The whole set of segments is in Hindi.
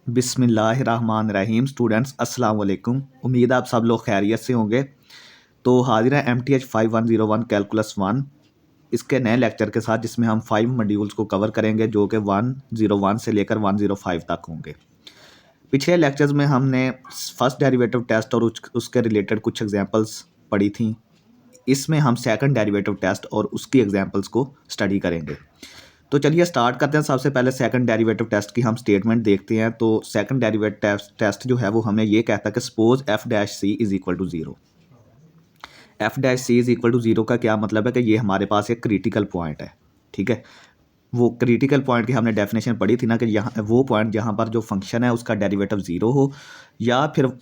बिस्मिल्लाहिर्रहमानिर्रहीम। स्टूडेंट्स अस्सलाम वालेकुम। उम्मीद है आप सब लोग खैरियत से होंगे। तो हाजिर है MTH 5101 कैलकुलस 1 इसके नए लेक्चर के साथ, जिसमें हम 5 मॉड्यूल्स को कवर करेंगे जो कि 101 से लेकर 105 तक होंगे। पिछले लेक्चर्स में हमने फर्स्ट डेरिवेटिव टेस्ट और उसके रिलेटेड कुछ एग्जांपल्स पढ़ी थी। इसमें हम सेकंड डेरिवेटिव टेस्ट और उसकी एग्जांपल्स को स्टडी करेंगे। तो चलिए स्टार्ट करते हैं। सबसे पहले सेकंड डेरिवेटिव टेस्ट की हम स्टेटमेंट देखते हैं। तो सेकंड डेरिवेटिव टेस्ट जो है वो हमें ये कहता है कि suppose F dash C is equal to zero. F dash C is equal to zero का क्या मतलब है कि ये हमारे पास एक क्रिटिकल पॉइंट है। ठीक है, वो क्रिटिकल पॉइंट की हमने डेफिनेशन पढ़ी थी ना कि यहाँ वो पॉइंट जहाँ पर जो फंक्शन है उसका डेरिवेटिव ज़ीरो हो, या फिर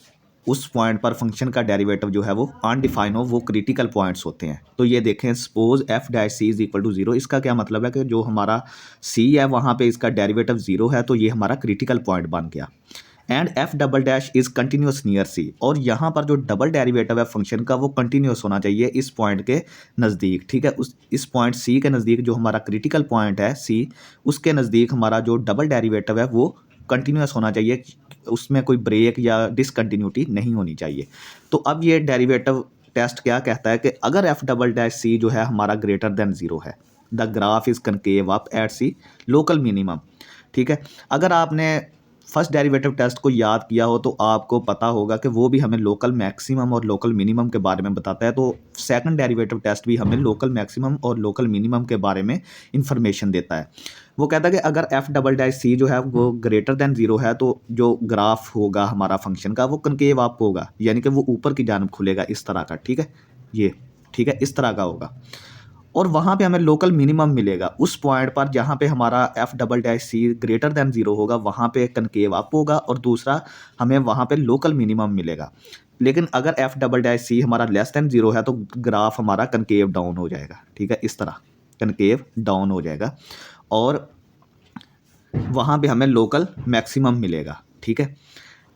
उस पॉइंट पर फंक्शन का डेरिवेटिव जो है वो अनडिफाइन हो, वो क्रिटिकल पॉइंट्स होते हैं। तो ये देखें, suppose F dash C is equal to zero, इसका क्या मतलब है कि जो हमारा सी है वहाँ पे इसका डेरिवेटिव ज़ीरो है, तो ये हमारा क्रिटिकल पॉइंट बन गया। And F double dash is continuous near C, और यहाँ पर जो डबल डेरिवेटिव है फंक्शन का वो कंटिन्यूस होना चाहिए इस पॉइंट के नज़दीक। ठीक है, उस इस पॉइंट सी के नज़दीक जो हमारा क्रिटिकल पॉइंट है सी, उसके नज़दीक हमारा जो डबल डेरिवेटिव है वो कंटिन्यूस होना चाहिए, उसमें कोई ब्रेक या डिसकंटिन्यूटी नहीं होनी चाहिए। तो अब ये डेरिवेटिव टेस्ट क्या कहता है कि अगर एफ डबल डैश सी जो है हमारा ग्रेटर देन ज़ीरो है, the graph is concave up at C local minimum. ठीक है, अगर आपने फर्स्ट डेरिवेटिव टेस्ट को याद किया हो तो आपको पता होगा कि वो भी हमें लोकल मैक्सिमम और लोकल मिनिमम के बारे में बताता है। तो सेकंड डेरिवेटिव टेस्ट भी हमें लोकल मैक्सिमम और लोकल मिनिमम के बारे में इंफॉर्मेशन देता है। वो कहता है कि अगर एफ डबल डैश सी जो है वो ग्रेटर देन ज़ीरो है, तो जो ग्राफ होगा हमारा फंक्शन का वो कनकेव अप होगा, यानी कि वो ऊपर की जानब खुलेगा इस तरह का। ठीक है, ये ठीक है इस तरह का होगा, और वहाँ पे हमें लोकल मिनिमम मिलेगा उस पॉइंट पर जहाँ पे हमारा F double dash C greater than zero होगा, वहाँ पे कनकेव अप होगा, और दूसरा हमें वहाँ पे लोकल मिनिमम मिलेगा। लेकिन अगर एफ डबल डैश सी हमारा लेस देन ज़ीरो है तो ग्राफ हमारा कनकेव डाउन हो जाएगा। ठीक है, इस तरह कनकेव डाउन हो जाएगा, और वहाँ पे हमें लोकल मैक्सिमम मिलेगा। ठीक है,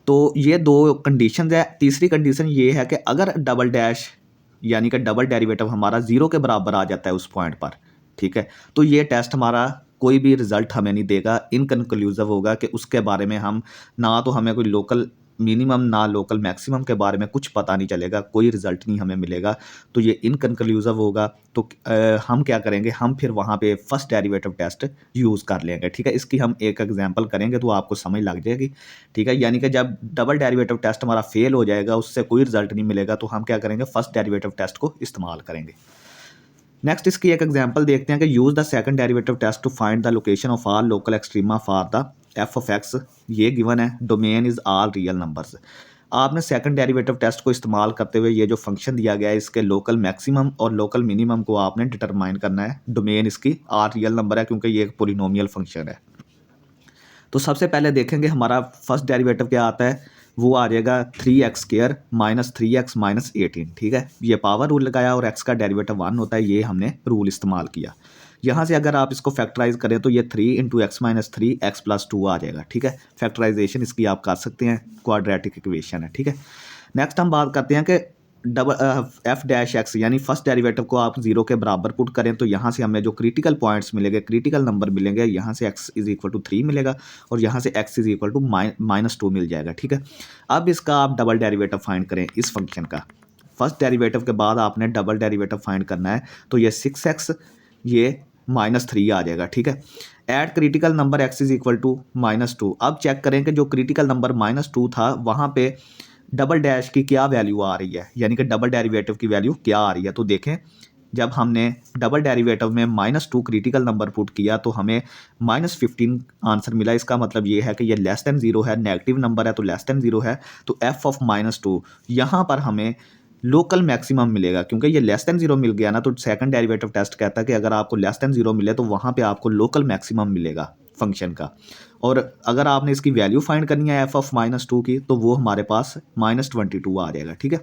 तो ये दो कंडीशन है। तीसरी कंडीशन ये है कि अगर डबल डैश यानी कि डबल डेरिवेटिव हमारा ज़ीरो के बराबर आ जाता है उस पॉइंट पर, ठीक है, तो ये टेस्ट हमारा कोई भी रिजल्ट हमें नहीं देगा, इनकन्क्लूसिव होगा कि उसके बारे में हम ना तो हमें कोई लोकल मिनिमम ना लोकल मैक्सिमम के बारे में कुछ पता नहीं चलेगा, कोई रिजल्ट नहीं हमें मिलेगा। तो ये इनकन्क्लूसिव होगा। तो हम क्या करेंगे, हम फिर वहाँ पे फर्स्ट डेरिवेटिव टेस्ट यूज़ कर लेंगे। ठीक है, इसकी हम एक एग्जांपल करेंगे तो आपको समझ लग जाएगी। ठीक है, यानी कि जब डबल डेरिवेटिव टेस्ट हमारा फेल हो जाएगा, उससे कोई रिजल्ट नहीं मिलेगा, तो हम क्या करेंगे, फर्स्ट डेरिवेटिव टेस्ट को इस्तेमाल करेंगे। नेक्स्ट इसकी एक एग्जांपल देखते हैं कि use the second derivative test to find the location of all local extrema for the F of X. ये गिवन है, domain is all real numbers. आपने सेकंड डेरिवेटिव टेस्ट को इस्तेमाल करते हुए ये जो फंक्शन दिया गया है इसके लोकल मैक्सिमम और लोकल मिनिमम को आपने डिटरमाइन करना है। डोमेन इसकी आल रियल नंबर है क्योंकि ये एक पोलिनोमियल फंक्शन है। तो सबसे पहले देखेंगे हमारा फर्स्ट डेरिवेटिव क्या आता है, वो आ जाएगा 3x² माइनस 3x माइनस 18। ठीक है, ये पावर रूल लगाया और x का डेरिवेटिव 1 होता है, ये हमने रूल इस्तेमाल किया। यहाँ से अगर आप इसको फैक्टराइज करें तो ये 3 into x minus 3 x plus 2 आ जाएगा। ठीक है, फैक्टराइजेशन इसकी आप कर सकते हैं, क्वाड्रेटिक इक्वेशन है। ठीक है, नेक्स्ट हम बात करते हैं कि डबल एफ डैश एक्स यानी फर्स्ट डेरिवेटिव को आप जीरो के बराबर पुट करें तो यहाँ से हमें जो क्रिटिकल पॉइंट्स मिलेंगे, क्रिटिकल नंबर मिलेंगे, यहाँ से एक्स इज इक्वल टू 3 मिलेगा और यहाँ से एक्स इज इक्वल टू -2 मिल जाएगा। ठीक है, अब इसका आप डबल डेरिवेटिव फाइंड करें इस फंक्शन का। फर्स्ट डेरिवेटिव के बाद आपने डबल डेरिवेटिव फाइंड करना है, तो ये 6x ये -3 आ जाएगा। ठीक है, at critical number x is equal to -2। अब चेक करें कि जो क्रिटिकल नंबर -2 था वहाँ पे डबल डैश की क्या वैल्यू आ रही है, यानी कि डबल डेरिवेटिव की वैल्यू क्या आ रही है। तो देखें, जब हमने डबल डेरिवेटिव में -2 क्रिटिकल नंबर पुट किया तो हमें -15 आंसर मिला। इसका मतलब ये है कि ये लेस देन ज़ीरो है, नेगेटिव नंबर है तो लेस देन ज़ीरो है। तो एफ ऑफ -2 यहाँ पर हमें लोकल मैक्सिमम मिलेगा, क्योंकि ये लेस देन ज़ीरो मिल गया ना। तो सेकंड डेरिवेटिव टेस्ट कहता है कि अगर आपको लेस देन ज़ीरो मिले तो वहाँ पे आपको लोकल मैक्सिमम मिलेगा फंक्शन का। और अगर आपने इसकी वैल्यू फाइंड करनी है एफ ऑफ -2 की, तो वो हमारे पास -22 आ जाएगा। ठीक है,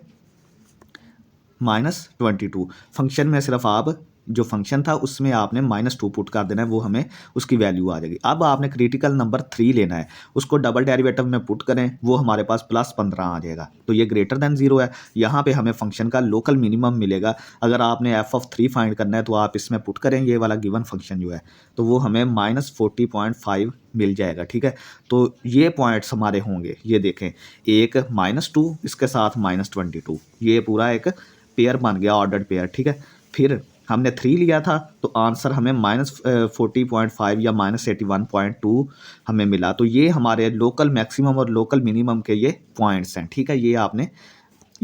-22 फंक्शन में सिर्फ आप जो फंक्शन था उसमें आपने -2 पुट कर देना है, वो हमें उसकी वैल्यू आ जाएगी। अब आपने क्रिटिकल नंबर 3 लेना है, उसको डबल डेरिवेटिव में पुट करें, वो हमारे पास +15 आ जाएगा, तो ये ग्रेटर देन 0 है। यहाँ पे हमें फंक्शन का लोकल मिनिमम मिलेगा। अगर आपने f(3) फाइंड करना है तो आप इसमें पुट करें ये वाला गिवन फंक्शन जो है, तो वो हमें -40.5 मिल जाएगा, ठीक है। तो ये पॉइंट्स हमारे होंगे, ये देखें, एक -2 इसके साथ -22, ये पूरा एक पेयर बन गया, ऑर्डर्ड पेयर, ठीक है। फिर हमने 3 लिया था तो आंसर हमें -40.5 या -81.2 हमें मिला। तो ये हमारे लोकल मैक्सिमम और लोकल मिनिमम के ये पॉइंट्स हैं, ठीक है, ये आपने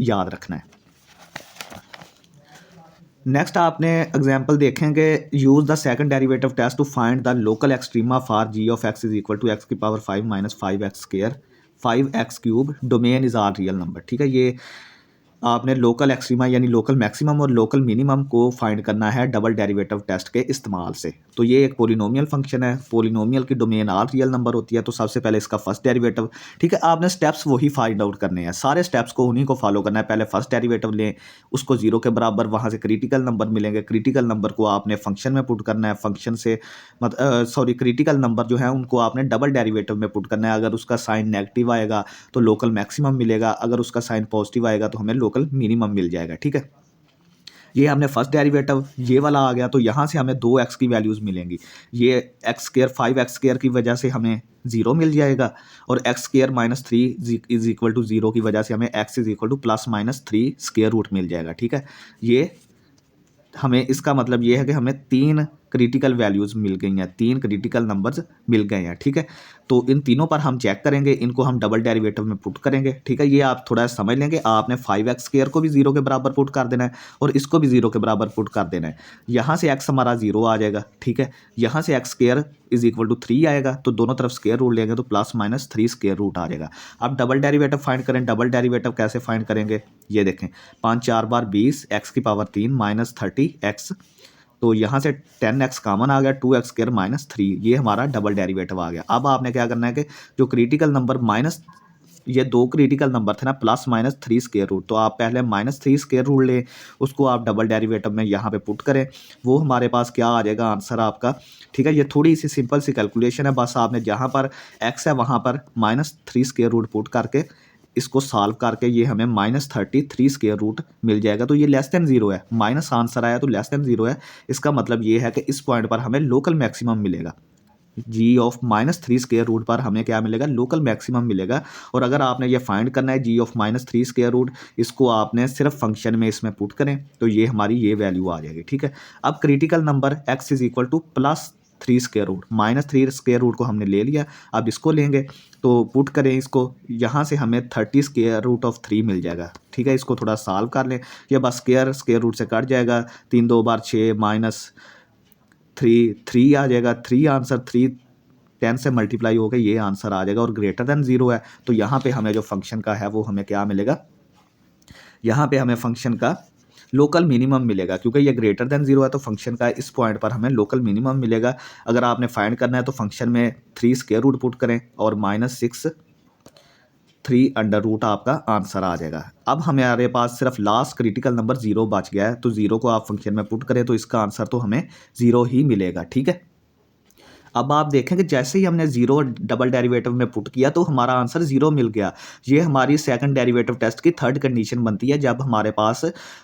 याद रखना है। नेक्स्ट आपने एग्जांपल देखेंगे, use the second derivative test to find the local extrema for g of x is equal to x⁵ minus 5x square 5x cube domain is R real number, ठीक है। ये आपने लोकल एक्सट्रीमा यानी लोकल मैक्सिमम और लोकल मिनिमम को फाइंड करना है डबल डेरिवेटिव टेस्ट के इस्तेमाल से। तो ये एक पोलिनोमियल फंक्शन है, पोलिनोमियल की डोमेन आर रियल नंबर होती है, तो सबसे पहले इसका फर्स्ट डेरिवेटिव, ठीक है। आपने स्टेप्स वही फाइंड आउट करने हैं, सारे स्टेप्स को उन्हीं को फॉलो करना है। पहले फर्स्ट डेरिवेटिव लें, उसको 0 के बराबर, वहाँ से क्रिटिकल नंबर मिलेंगे, क्रिटिकल नंबर को आपने फंक्शन में पुट करना है, फंक्शन से क्रिटिकल नंबर जो है उनको आपने डबल डेरिवेटिव में पुट करना है। अगर उसका साइन नेगेटिव आएगा तो लोकल मैक्सिमम मिलेगा, अगर उसका साइन पॉजिटिव आएगा तो हमें लोकल मिनिमम मिल जाएगा, ठीक है। ये हमने फर्स्ट डेरिवेटिव ये वाला आ गया, तो यहाँ से हमें 2x की वैल्यूज़ मिलेंगी। ये x² 5x² की वजह से हमें 0 मिल जाएगा, और x² -3 इज इक्वल टू 0 की वजह से हमें x is equal to +-3 square root मिल जाएगा, ठीक है। ये हमें इसका मतलब ये है कि हमें 3 क्रिटिकल वैल्यूज़ मिल गई हैं, 3 क्रिटिकल नंबर्स मिल गए हैं, ठीक है। तो इन तीनों पर हम चेक करेंगे, इनको हम डबल डेरिवेटिव में पुट करेंगे, ठीक है। ये आप थोड़ा समझ लेंगे, आपने 5x² को भी 0 के बराबर पुट कर देना है और इसको भी 0 के बराबर पुट कर देना है। यहाँ से x हमारा 0 आ जाएगा, ठीक है। यहाँ से x² इज इक्वल टू 3 आएगा, तो दोनों तरफ स्क्वायर रूट लेंगे तो +-3 स्क्वायर रूट आ जाएगा। अब डबल डेरिवेटिव फाइंड करें, डबल डेरिवेटिव कैसे फाइंड करेंगे, ये देखें, 5×4 = 20, x⁻³ -30x, तो यहाँ से 10x कॉमन आ गया, 2x² -3, ये हमारा डबल डेरिवेटिव आ गया। अब आपने क्या करना है कि जो क्रिटिकल नंबर ये 2 क्रिटिकल नंबर थे ना, +-3 स्क्वायर रूट, तो आप पहले -3 स्क्वायर रूट लें, उसको आप डबल डेरिवेटिव में यहाँ पे पुट करें, वो हमारे पास क्या आ जाएगा आंसर आपका, ठीक है। ये थोड़ी सी सिंपल सी कैलकुलेशन है, बस आपने जहाँ पर x है वहाँ पर -3 स्क्वायर रूट पुट करके इसको सॉल्व करके ये हमें -33 स्क्वायर रूट मिल जाएगा। तो ये लेस देन 0 है, माइनस आंसर आया तो लेस देन 0 है। इसका मतलब ये है कि इस पॉइंट पर हमें लोकल मैक्सिमम मिलेगा, g ऑफ -3 स्क्वायर रूट पर हमें क्या मिलेगा, लोकल मैक्सिमम मिलेगा। और अगर आपने ये फाइंड करना है g ऑफ -3 स्क्वायर रूट, इसको आपने सिर्फ फंक्शन में इसमें पुट करें तो ये हमारी ये वैल्यू आ जाएगी, ठीक है। अब critical number x is equal to +3 square root, -3 square root को हमने ले लिया, अब इसको लेंगे तो पुट करें इसको, यहाँ से हमें 30 स्क्वायर रूट ऑफ 3 मिल जाएगा, ठीक है। इसको थोड़ा सॉल्व कर लें, ये बस स्क्वायर रूट से कट जाएगा, 3 2 बार 6 -3 आ जाएगा, 3 आंसर 3 10 से मल्टीप्लाई हो गए, ये आंसर आ जाएगा, और ग्रेटर देन 0 है। तो यहाँ पे हमें जो फंक्शन का है वो हमें क्या मिलेगा, यहाँ पे हमें फंक्शन का लोकल मिनिमम मिलेगा, क्योंकि ये ग्रेटर देन 0 है तो फंक्शन का इस पॉइंट पर हमें लोकल मिनिमम मिलेगा। अगर आपने फाइंड करना है तो फंक्शन में 3 स्क्वायर रूट पुट करें और -6 3 अंडर रूट आपका आंसर आ जाएगा। अब हमारे पास सिर्फ लास्ट क्रिटिकल नंबर 0 बच गया है, तो 0 को आप फंक्शन में पुट करें तो इसका आंसर तो हमें 0 ही मिलेगा, ठीक है। अब आप देखें कि जैसे ही हमने 0 डबल डेरिवेटिव में पुट किया तो हमारा आंसर 0 मिल गया। ये हमारी सेकंड डेरिवेटिव टेस्ट की थर्ड कंडीशन बनती है, जब हमारे पास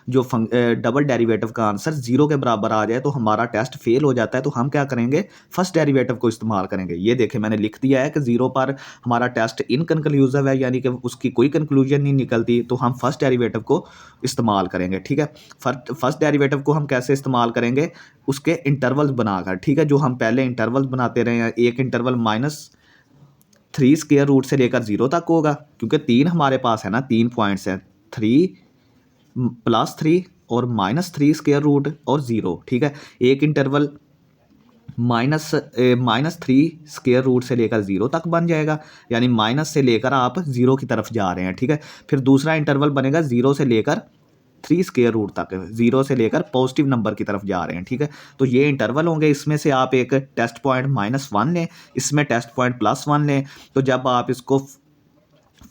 जो डबल डेरिवेटिव का आंसर 0 के बराबर आ जाए तो हमारा टेस्ट फेल हो जाता है। तो हम क्या करेंगे, फर्स्ट डेरिवेटिव को इस्तेमाल करेंगे। ये देखें मैंने लिख दिया है कि 0 पर हमारा टेस्ट इनकन्क्लूसिव है, यानी कि उसकी कोई कंक्लूजन नहीं निकलती, तो हम फर्स्ट डेरिवेटिव को इस्तेमाल करेंगे, ठीक है। फर्स्ट डेरिवेटिव को हम कैसे इस्तेमाल करेंगे, उसके इंटरवल्स बनाकर, ठीक है। जो हम पहले इंटरवल्स बनाते रहे हैं, एक इंटरवल -3 स्क्वायर रूट से लेकर 0 तक होगा, क्योंकि 3 हमारे पास है ना, 3 पॉइंट्स हैं, 3 +3 और -3 स्क्वायर रूट और 0, ठीक है। एक इंटरवल -3 स्क्वायर रूट से लेकर 0 तक बन जाएगा, यानी माइनस से लेकर आप 0 की तरफ जा रहे हैं, ठीक है। फिर दूसरा इंटरवल बनेगा 0 से लेकर 3 स्क्वायर रूट तक, 0 से लेकर पॉजिटिव नंबर की तरफ जा रहे हैं, ठीक है। तो ये इंटरवल होंगे, इसमें से आप एक टेस्ट पॉइंट -1 लें, इसमें टेस्ट पॉइंट +1 लें। तो जब आप इसको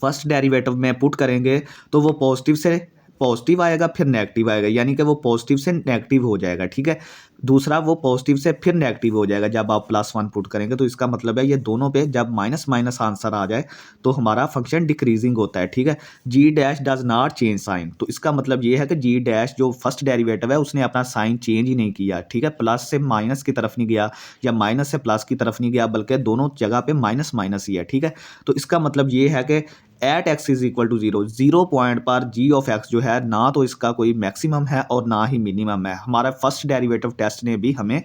फर्स्ट डेरिवेटिव में पुट करेंगे तो वो पॉजिटिव से पॉजिटिव आएगा फिर नेगेटिव आएगा, यानी कि वो पॉजिटिव से नेगेटिव हो जाएगा, ठीक है। दूसरा वो पॉजिटिव से फिर नेगेटिव हो जाएगा जब आप +1 पुट करेंगे, तो इसका मतलब है ये दोनों पे जब माइनस माइनस आंसर आ जाए तो हमारा फंक्शन डिक्रीजिंग होता है, ठीक है। G dash does not change sign, तो इसका मतलब ये है कि जी डैश जो फर्स्ट डेरिवेटिव है उसने अपना साइन चेंज ही नहीं किया, ठीक है। प्लस से माइनस की तरफ नहीं गया या माइनस से प्लस की तरफ नहीं गया, बल्कि दोनों जगह पे माइनस माइनस ही है, ठीक है। तो इसका मतलब ये है कि at X is equal to 0, 0 point पर जी ऑफ एक्स जो है ना तो इसका कोई मैक्सिमम है और ना ही मिनिमम है। हमारा फर्स्ट डेरिवेटिव टेस्ट ने भी हमें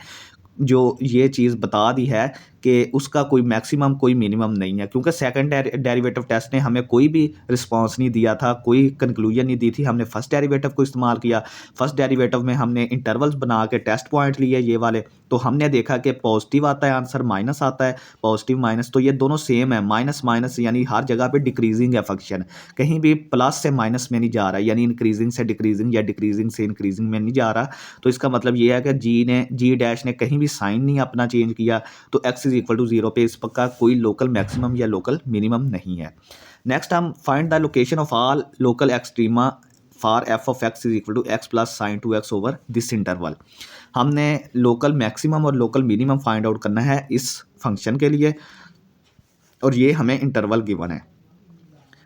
जो ये चीज़ बता दी है कि उसका कोई मैक्सिमम कोई मिनिमम नहीं है, क्योंकि सेकंड डेरिवेटिव टेस्ट ने हमें कोई भी रिस्पांस नहीं दिया था, कोई कंक्लूजन नहीं दी थी। हमने फर्स्ट डेरिवेटिव को इस्तेमाल किया, फर्स्ट डेरिवेटिव में हमने इंटरवल्स बना के टेस्ट पॉइंट लिए ये वाले, तो हमने देखा कि पॉजिटिव आता है आंसर, माइनस आता है, पॉजिटिव माइनस, तो ये दोनों सेम है, माइनस माइनस यानी हर जगह पे डिक्रीजिंग है फंक्शन, कहीं भी प्लस से माइनस में नहीं जा रहा, यानी इंक्रीजिंग से डिक्रीजिंग या डिक्रीजिंग से इंक्रीजिंग में नहीं जा रहा। तो इसका मतलब ये है कि जी डैश ने कहीं भी साइन नहीं अपना चेंज किया, तो x इज इक्वल टू 0 पे इसका कोई लोकल मैक्सिमम या लोकल मिनिमम नहीं है। नेक्स्ट हम find the location of all local extrema for f of x is equal to x plus sine 2x over this interval. हमने लोकल मैक्सिमम और लोकल मिनिमम फाइंड आउट करना है इस फंक्शन के लिए, और ये हमें इंटरवल गिवन है।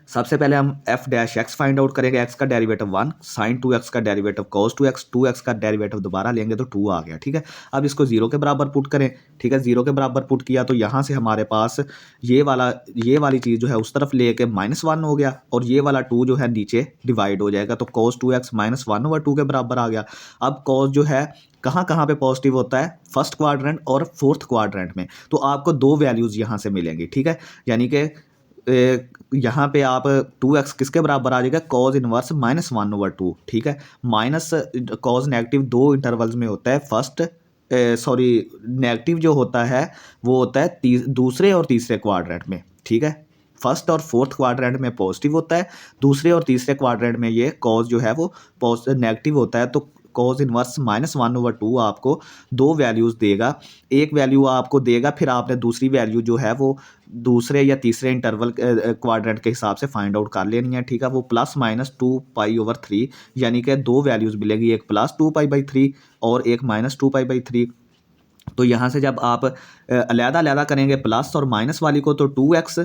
सबसे पहले हम f dash x find out करेंगे, x का डेरिवेटिव 1, साइन 2x का डेरिवेटिव cos 2x, 2x का डेरिवेटिव दोबारा लेंगे तो 2 आ गया, ठीक है। अब इसको 0 के बराबर पुट करें, ठीक है। 0 के बराबर पुट किया तो यहाँ से हमारे पास ये वाली चीज़ जो है उस तरफ लेके -1 हो गया, और ये वाला 2 जो है नीचे डिवाइड हो जाएगा, तो cos 2x -1/2 के बराबर आ गया। अब cos जो है कहाँ कहाँ पे पॉजिटिव होता है, फर्स्ट क्वाड्रेंट और फोर्थ क्वाड्रेंट में, तो आपको दो वैल्यूज़ यहाँ से मिलेंगी, ठीक है। यानी कि यहाँ पे आप 2x किसके बराबर आ जाएगा, कॉज इनवर्स -1/2, ठीक है। माइनस कॉज नेगेटिव दो इंटरवल्स में होता है, फर्स्ट नेगेटिव जो होता है वो होता है दूसरे और तीसरे क्वाड्रेंट में, ठीक है। फर्स्ट और फोर्थ क्वाड्रेंट में पॉजिटिव होता है, दूसरे और तीसरे क्वाड्रेंट में ये कॉज जो है वो नेगेटिव होता है। तो कॉज इनवर्स -1/2 आपको दो वैल्यूज़ देगा, एक वैल्यू आपको देगा, फिर आपने दूसरी वैल्यू जो है वो दूसरे या तीसरे इंटरवल क्वाड्रेंट के हिसाब से फाइंड आउट कर लेनी है, ठीक है। वो +-2π/3, यानी कि दो वैल्यूज़ मिलेगी, एक +2π/3 और एक -2π/3। तो यहाँ से जब आप अलग-अलग करेंगे प्लस और माइनस वाली को, तो 2x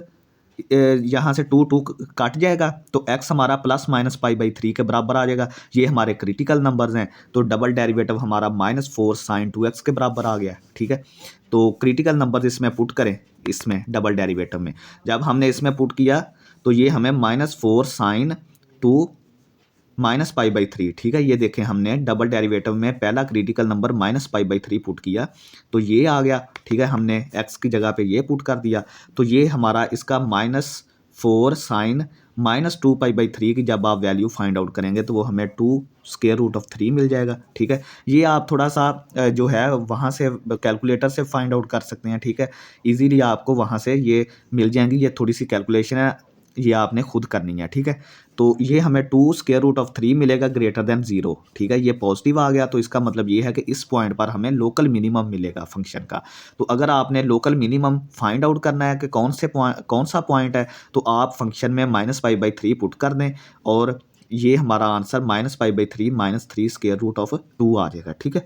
यहाँ से 2 कट जाएगा, तो x हमारा +-π/3 के बराबर आ जाएगा। ये हमारे क्रिटिकल नंबर्स हैं, तो डबल डेरिवेटिव हमारा -4 sin 2x के बराबर आ गया, ठीक है। तो क्रिटिकल नंबर्स इसमें पुट करें, इसमें डबल डेरिवेटिव में जब हमने इसमें पुट किया तो ये हमें -4 sin 2 -π/3, ठीक है। ये देखें हमने डबल डेरिवेटिव में पहला क्रिटिकल नंबर -π/3 पुट किया तो ये आ गया, ठीक है। हमने x की जगह पे ये पुट कर दिया, तो ये हमारा इसका -4 sin -2π/3 की जब आप वैल्यू फाइंड आउट करेंगे तो वो हमें 2√3 मिल जाएगा, ठीक है। ये आप थोड़ा सा जो है वहाँ से कैलकुलेटर से फाइंड आउट कर सकते हैं, ठीक है। इजीली आपको वहाँ से ये मिल जाएंगी। ये थोड़ी सी कैलकुलेशन है, ये आपने खुद करनी है, ठीक है। तो ये हमें 2√3 मिलेगा ग्रेटर देन 0, ठीक है। ये पॉजिटिव आ गया, तो इसका मतलब ये है कि इस पॉइंट पर हमें लोकल मिनिमम मिलेगा फंक्शन का। तो अगर आपने लोकल मिनिमम फाइंड आउट करना है कि कौन सा पॉइंट है, तो आप फंक्शन में -π/3 पुट कर दें, और ये हमारा आंसर -π/3 -3√2 आ जाएगा, ठीक है।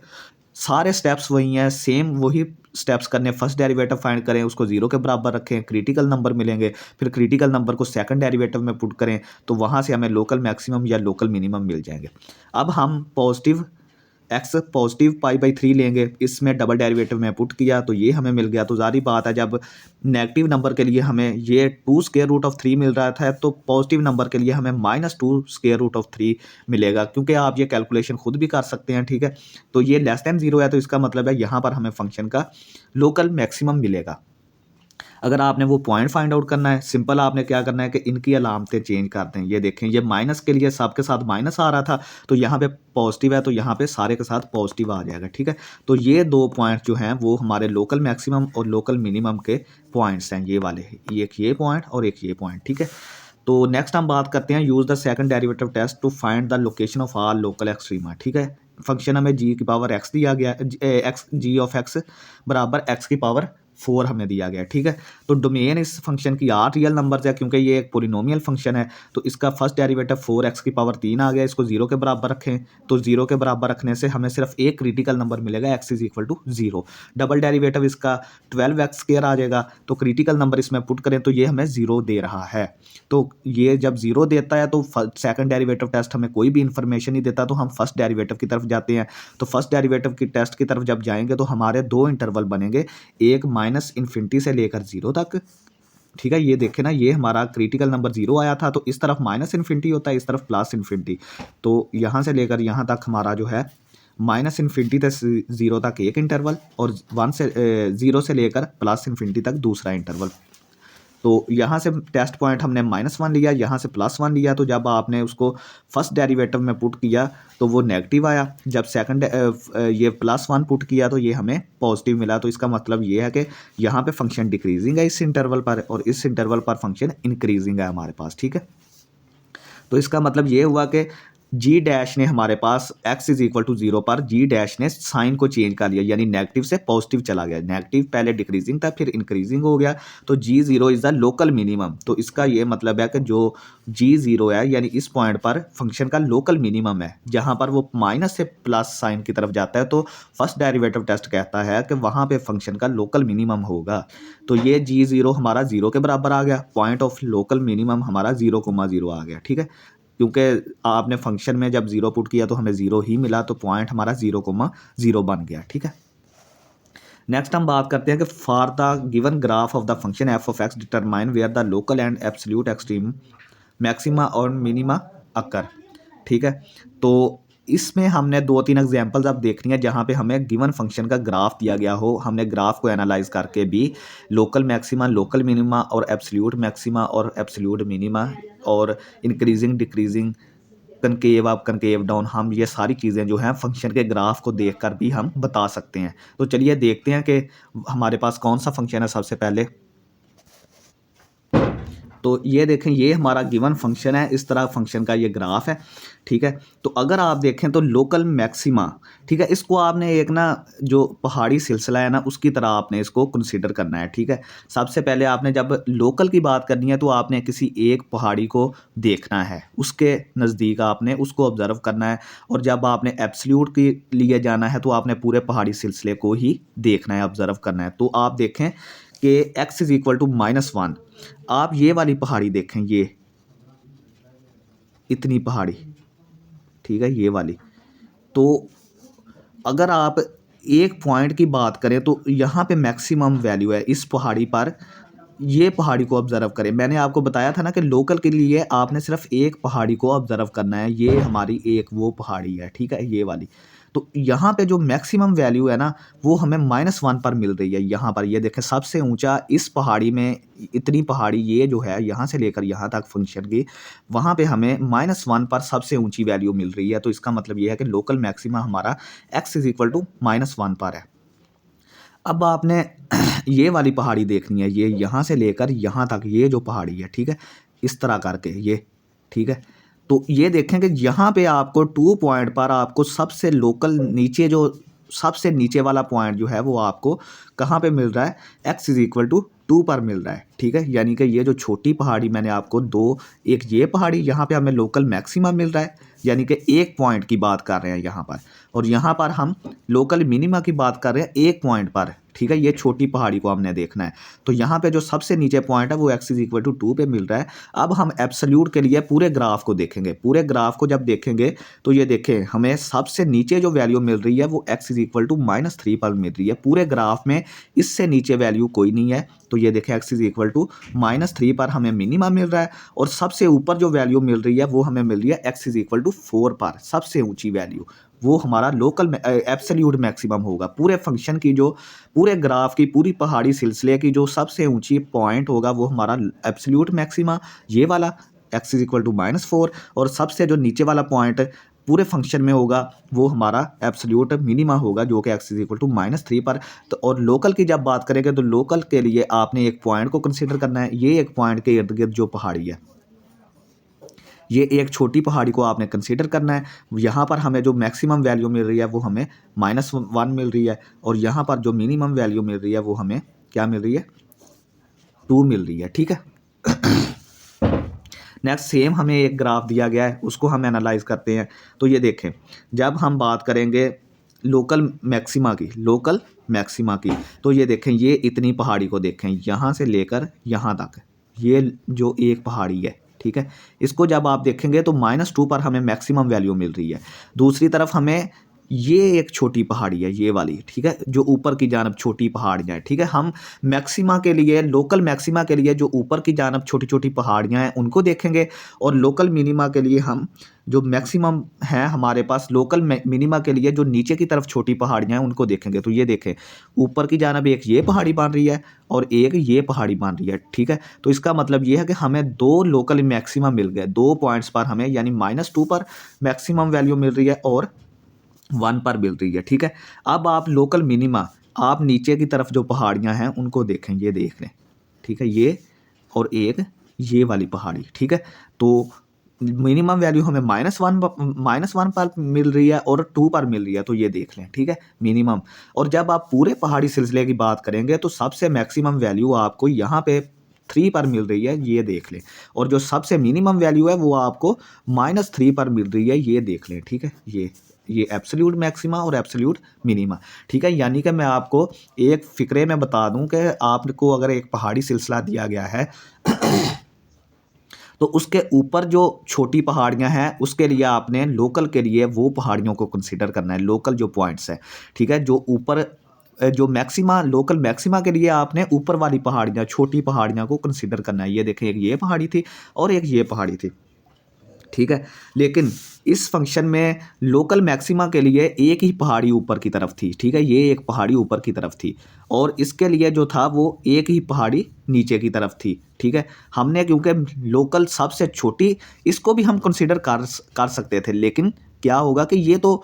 सारे स्टेप्स वही हैं, सेम वही स्टेप्स करने। फर्स्ट डेरिवेटिव फाइंड करें, उसको 0 के बराबर रखें, क्रिटिकल नंबर मिलेंगे, फिर क्रिटिकल नंबर को सेकंड डेरिवेटिव में पुट करें, तो वहाँ से हमें लोकल मैक्सिमम या लोकल मिनिमम मिल जाएंगे। अब हम पॉजिटिव π/3 लेंगे, इसमें डबल डेरिवेटिव में पुट किया तो ये हमें मिल गया। तो ज़ाहिर बात है जब नेगेटिव नंबर के लिए हमें ये 2√3 मिल रहा था, तो पॉजिटिव नंबर के लिए हमें -2√3 मिलेगा, क्योंकि आप ये कैलकुलेशन खुद भी कर सकते हैं, ठीक है। तो ये लेस दैन 0 है, तो इसका मतलब है यहाँ पर हमें फंक्शन का लोकल मैक्सिमम मिलेगा। अगर आपने वो पॉइंट फाइंड आउट करना है, सिंपल आपने क्या करना है कि इनकी अलामतें चेंज कर दें। ये देखें, ये माइनस के लिए सबके साथ माइनस आ रहा था, तो यहाँ पे पॉजिटिव है, तो यहाँ पे सारे के साथ पॉजिटिव आ जाएगा, ठीक है। तो ये दो पॉइंट जो हैं वो हमारे लोकल मैक्सिमम और लोकल मिनिमम के पॉइंट्स हैं, ये वाले, एक ये पॉइंट और एक ये पॉइंट, ठीक है। तो नेक्स्ट हम बात करते हैं, use the second derivative test to find the location of all local extrema, ठीक है। फंक्शन हमें g की पावर x दिया गया, g ऑफ x बराबर x की पावर 4 हमें दिया गया है, ठीक है। तो डोमेन इस फंक्शन की 8 रियल नंबर्स है, क्योंकि ये एक पोलिनोमियल फंक्शन है, तो इसका फर्स्ट डेरिवेटिव 4x की पावर 3 आ गया। इसको 0 के बराबर रखें, तो 0 के बराबर रखने से हमें सिर्फ एक क्रिटिकल नंबर मिलेगा, x is equal to 0। Double derivative इसका 12x स्क्वायर आ जाएगा, तो क्रिटिकल नंबर इसमें पुट करें तो ये हमें 0 दे रहा है। तो ये जब 0 देता है तो सेकंड डेरिवेटिव टेस्ट हमें कोई भी इंफॉर्मेशन नहीं देता, तो हम फर्स्ट डेरिवेटिव की तरफ जाते हैं। तो फर्स्ट डेरिवेटिव की टेस्ट की तरफ जब जाएंगे तो हमारे दो इंटरवल बनेंगे, एक -∞ से लेकर 0 तक, ठीक है। ये देखें ना, ये हमारा क्रिटिकल नंबर 0 आया था, तो इस तरफ -∞ होता है, इस तरफ +∞। तो यहाँ से लेकर यहाँ तक हमारा जो है -∞ से 0 तक एक इंटरवल, और 0 से लेकर +∞ तक दूसरा इंटरवल। तो यहाँ से टेस्ट पॉइंट हमने -1 लिया, यहाँ से +1 लिया, तो जब आपने उसको फर्स्ट डेरिवेटिव में पुट किया तो वो नेगेटिव आया। जब सेकंड ये +1 पुट किया तो ये हमें पॉजिटिव मिला। तो इसका मतलब ये है कि यहाँ पे फंक्शन डिक्रीजिंग है इस इंटरवल पर, और इस इंटरवल पर फंक्शन इंक्रीजिंग है हमारे पास, ठीक है। तो इसका मतलब ये हुआ कि जी डैश ने हमारे पास x इज इक्वल टू 0 पर जी डैश ने साइन को चेंज कर लिया, यानी नेगेटिव से पॉजिटिव चला गया। नेगेटिव पहले डिक्रीजिंग था, फिर इंक्रीजिंग हो गया, तो g0 is the local minimum. तो इसका ये मतलब है कि जो g0 है, यानी इस पॉइंट पर फंक्शन का लोकल मिनिमम है, जहां पर वो माइनस से प्लस साइन की तरफ जाता है, तो फर्स्ट डेरिवेटिव टेस्ट कहता है कि वहां पे फंक्शन का लोकल मिनिमम होगा। तो ये g0 हमारा 0 के बराबर आ गया, पॉइंट ऑफ लोकल मिनिमम हमारा 0,0 आ गया, ठीक है। क्योंकि आपने फंक्शन में जब 0 पुट किया तो हमें 0 ही मिला, तो पॉइंट हमारा 0,0 बन गया, ठीक है। नेक्स्ट हम बात करते हैं कि for the given graph of the function F of X determine where the local and absolute extreme maxima और मिनिमा अकर, ठीक है। तो इसमें हमने 2-3 एग्जांपल्स अब देखनी है जहाँ पे हमें गिवन फंक्शन का ग्राफ दिया गया हो, हमने ग्राफ को एनालाइज करके भी लोकल मैक्सिमा, लोकल मिनिमा और एब्सोल्यूट मैक्सिमा और एब्सोल्यूट मिनिमा और increasing decreasing, concave up concave down, हम ये सारी चीज़ें जो हैं फंक्शन के ग्राफ को देखकर भी हम बता सकते हैं। तो चलिए देखते हैं कि हमारे पास कौन सा फंक्शन है। सबसे पहले तो ये देखें, ये हमारा गिवन फंक्शन है, इस तरह फंक्शन का ये ग्राफ है, ठीक है। तो अगर आप देखें तो लोकल मैक्सिमा, ठीक है, इसको आपने एक ना जो पहाड़ी सिलसिला है ना उसकी तरह आपने इसको कंसीडर करना है, ठीक है। सबसे पहले आपने जब लोकल की बात करनी है तो आपने किसी एक पहाड़ी को देखना है, उसके नज़दीक आपने उसको ऑब्जर्व करना है, और जब आपने एब्सोल्यूट के लिए जाना है तो आपने पूरे पहाड़ी सिलसिले को ही देखना है, ऑब्जर्व करना है। तो आप देखें कि x इज इक्वल टू -1, आप ये वाली पहाड़ी देखें, ये इतनी पहाड़ी, ठीक है, ये वाली। तो अगर आप एक पॉइंट की बात करें तो यहाँ पे मैक्सिमम वैल्यू है इस पहाड़ी पर, ये पहाड़ी को ऑब्जर्व करें। मैंने आपको बताया था ना कि लोकल के लिए आपने सिर्फ एक पहाड़ी को ऑब्जर्व करना है, ये हमारी एक वो पहाड़ी है, ठीक है, ये वाली। तो यहाँ पे जो मैक्सिमम वैल्यू है ना वो हमें -1 पर मिल रही है। यहाँ पर ये देखें, सबसे ऊंचा इस पहाड़ी में, इतनी पहाड़ी ये जो है यहाँ से लेकर यहाँ तक फंक्शन की, वहाँ पे हमें -1 पर सबसे ऊंची वैल्यू मिल रही है। तो इसका मतलब ये है कि लोकल मैक्सिमा हमारा x इज इक्वल टू -1 पर है। अब आपने ये वाली पहाड़ी देखनी है, ये यहाँ से लेकर यहाँ तक, ये जो पहाड़ी है, ठीक है, इस तरह करके ये, ठीक है। तो ये देखें कि यहाँ पे आपको 2 पॉइंट पर आपको सबसे लोकल नीचे जो सबसे नीचे वाला पॉइंट जो है वो आपको कहाँ पे मिल रहा है, x इज इक्वल टू 2 पर मिल रहा है, ठीक है। यानी कि ये जो छोटी पहाड़ी मैंने आपको दो, एक ये पहाड़ी, यहाँ पे हमें लोकल मैक्सिमा मिल रहा है, यानी कि एक पॉइंट की बात कर रहे हैं यहाँ पर, और यहाँ पर हम लोकल मिनिमा की बात कर रहे हैं एक पॉइंट पर, ठीक है। ये छोटी पहाड़ी को हमने देखना है। तो यहाँ पे जो सबसे नीचे पॉइंट है वो x इज इक्वल टू 2 पे मिल रहा है। अब हम एब्सोल्यूट के लिए पूरे ग्राफ को देखेंगे। पूरे ग्राफ को जब देखेंगे तो ये देखें, हमें सबसे नीचे जो वैल्यू मिल रही है वो x इज इक्वल टू -3 पर मिल रही है। पूरे ग्राफ में इससे नीचे वैल्यू कोई नहीं है। तो ये देखें, x इज इक्वल टू -3 पर हमें मिनिमा मिल रहा है, और सबसे ऊपर जो वैल्यू मिल रही है वो हमें मिल रही है x इज इक्वल टू 4 पर, सबसे ऊंची वैल्यू, वो हमारा लोकल एब्सोल्यूट मैक्सिमम होगा। पूरे फंक्शन की जो, पूरे ग्राफ की, पूरी पहाड़ी सिलसिले की जो सबसे ऊंची पॉइंट होगा वो हमारा एब्सोल्यूट मैक्सिमा, ये वाला x इज इक्वल टू -4, और सबसे जो नीचे वाला पॉइंट पूरे फंक्शन में होगा वो हमारा एब्सोल्यूट मिनिमा होगा, जो कि x इज इक्वल टू -3 पर। तो और लोकल की जब बात करेंगे तो लोकल के लिए आपने एक पॉइंट को कंसिडर करना है। ये एक पॉइंट के इर्द गिर्द जो पहाड़ी है, ये एक छोटी पहाड़ी को आपने कंसीडर करना है। यहाँ पर हमें जो मैक्सिमम वैल्यू मिल रही है वो हमें -1 मिल रही है, और यहाँ पर जो मिनिमम वैल्यू मिल रही है वो हमें क्या मिल रही है, 2 मिल रही है। ठीक है, नेक्स्ट सेम हमें एक ग्राफ दिया गया है, उसको हम एनालाइज करते हैं। तो ये देखें, जब हम बात करेंगे लोकल मैक्सिमा की, लोकल मैक्सिमा की, तो ये देखें, ये इतनी पहाड़ी को देखें, यहाँ से लेकर यहाँ तक, ये जो एक पहाड़ी है, ठीक है, इसको जब आप देखेंगे तो -2 पर हमें मैक्सिमम वैल्यू मिल रही है। दूसरी तरफ हमें ये एक छोटी पहाड़ी है, ये वाली, ठीक है, जो ऊपर की जानब छोटी पहाड़ियाँ हैं, ठीक है। हम मैक्सिमा के लिए, लोकल मैक्सिमा के लिए जो ऊपर की जानब छोटी छोटी पहाड़ियाँ हैं उनको देखेंगे, और लोकल मिनिमा के लिए हम जो मैक्सिमम है हमारे पास, लोकल मिनिमा के लिए जो नीचे की तरफ छोटी पहाड़ियाँ हैं उनको देखेंगे। तो ये देखें, ऊपर की जानब एक ये पहाड़ी बन रही है और एक ये पहाड़ी बन रही है, ठीक है। तो इसका मतलब ये है कि हमें 2 लोकल मैक्सिमा मिल गए, 2 पॉइंट्स पर हमें, यानी -2 पर मैक्सिमम वैल्यू मिल रही है और 1 पर मिल रही है, ठीक है। अब आप लोकल मिनिमा, आप नीचे की तरफ जो पहाड़ियाँ हैं उनको देखें, ये देख लें, ठीक है, ये और एक ये वाली पहाड़ी, ठीक है। तो मिनिमम वैल्यू हमें -1 पर मिल रही है और 2 पर मिल रही है, तो ये देख लें, ठीक है, मिनिमम। और जब आप पूरे पहाड़ी सिलसिले की बात करेंगे तो सबसे मैक्सिमम वैल्यू आपको यहाँ पे 3 पर मिल रही है, ये देख लें। और जो सबसे मिनिमम वैल्यू है वो आपको -3 पर मिल रही है, ये देख लें, ठीक है। ये एब्सोल्यूट मैक्सिमा और एब्सोल्यूट मिनिमा, ठीक है। यानी कि मैं आपको एक फ़िक्रे में बता दूं कि आपको अगर एक पहाड़ी सिलसिला दिया गया है तो उसके ऊपर जो छोटी पहाड़ियाँ हैं उसके लिए आपने लोकल के लिए वो पहाड़ियों को कंसिडर करना है, लोकल जो पॉइंट्स हैं, ठीक है। जो ऊपर जो मैक्सिमा, लोकल मैक्सिमा के लिए आपने ऊपर वाली पहाड़ियाँ, छोटी पहाड़ियाँ को कंसिडर करना है। ये देखें, एक ये पहाड़ी थी और एक ये पहाड़ी थी, ठीक है। लेकिन इस फंक्शन में लोकल मैक्सिमा के लिए एक ही पहाड़ी ऊपर की तरफ थी, ठीक है, ये एक पहाड़ी ऊपर की तरफ थी, और इसके लिए जो था वो एक ही पहाड़ी नीचे की तरफ थी, ठीक है। हमने, क्योंकि लोकल सबसे छोटी, इसको भी हम कंसिडर कर सकते थे, लेकिन क्या होगा कि ये तो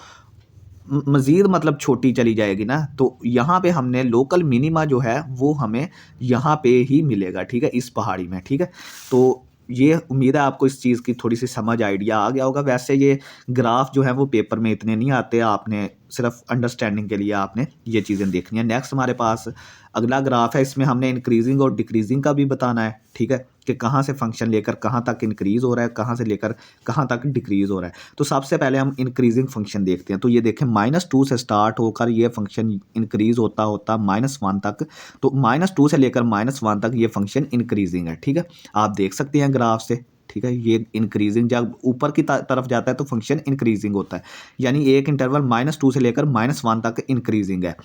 मज़ीद मतलब छोटी चली जाएगी ना, तो यहाँ पे हमने लोकल मिनिमा जो है वो हमें यहाँ पे ही मिलेगा, ठीक है, इस पहाड़ी में, ठीक है। तो ये उम्मीद है आपको इस चीज़ की थोड़ी सी समझ, आइडिया आ गया होगा। वैसे ये ग्राफ जो है वो पेपर में इतने नहीं आते, आपने सिर्फ अंडरस्टैंडिंग के लिए आपने ये चीज़ें देखनी है। नेक्स्ट हमारे पास अगला ग्राफ है, इसमें हमने इंक्रीजिंग और डिक्रीजिंग का भी बताना है, ठीक है, कि कहाँ से फंक्शन लेकर कहाँ तक इंक्रीज़ हो रहा है, कहाँ से लेकर कहाँ तक डिक्रीज़ हो रहा है। तो सबसे पहले हम इंक्रीजिंग फंक्शन देखते हैं। तो ये देखें, -2 से स्टार्ट होकर ये फंक्शन इंक्रीज़ होता होता -1 तक, तो -2 से लेकर -1 तक ये फंक्शन इंक्रीजिंग है, ठीक है। आप देख सकते हैं ग्राफ से, ठीक है, ये इंक्रीजिंग, जब ऊपर की तरफ जाता है तो फंक्शन इंक्रीजिंग होता है, यानी एक इंटरवल -2 से लेकर -1 तक इंक्रीजिंग है।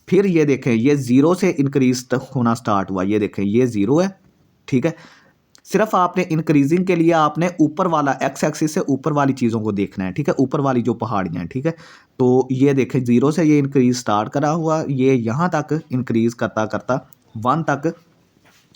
फिर ये देखें, ये 0 से इंक्रीज होना स्टार्ट हुआ, ये देखें, ये 0 है, ठीक है। सिर्फ आपने इंक्रीजिंग के लिए आपने ऊपर वाला एक्स एक्सिस से ऊपर वाली चीज़ों को देखना है, ठीक है, ऊपर वाली जो पहाड़ियाँ हैं, ठीक है। तो ये देखें, 0 से ये इंक्रीज स्टार्ट करा हुआ, ये यहाँ तक इंक्रीज करता करता 1 तक,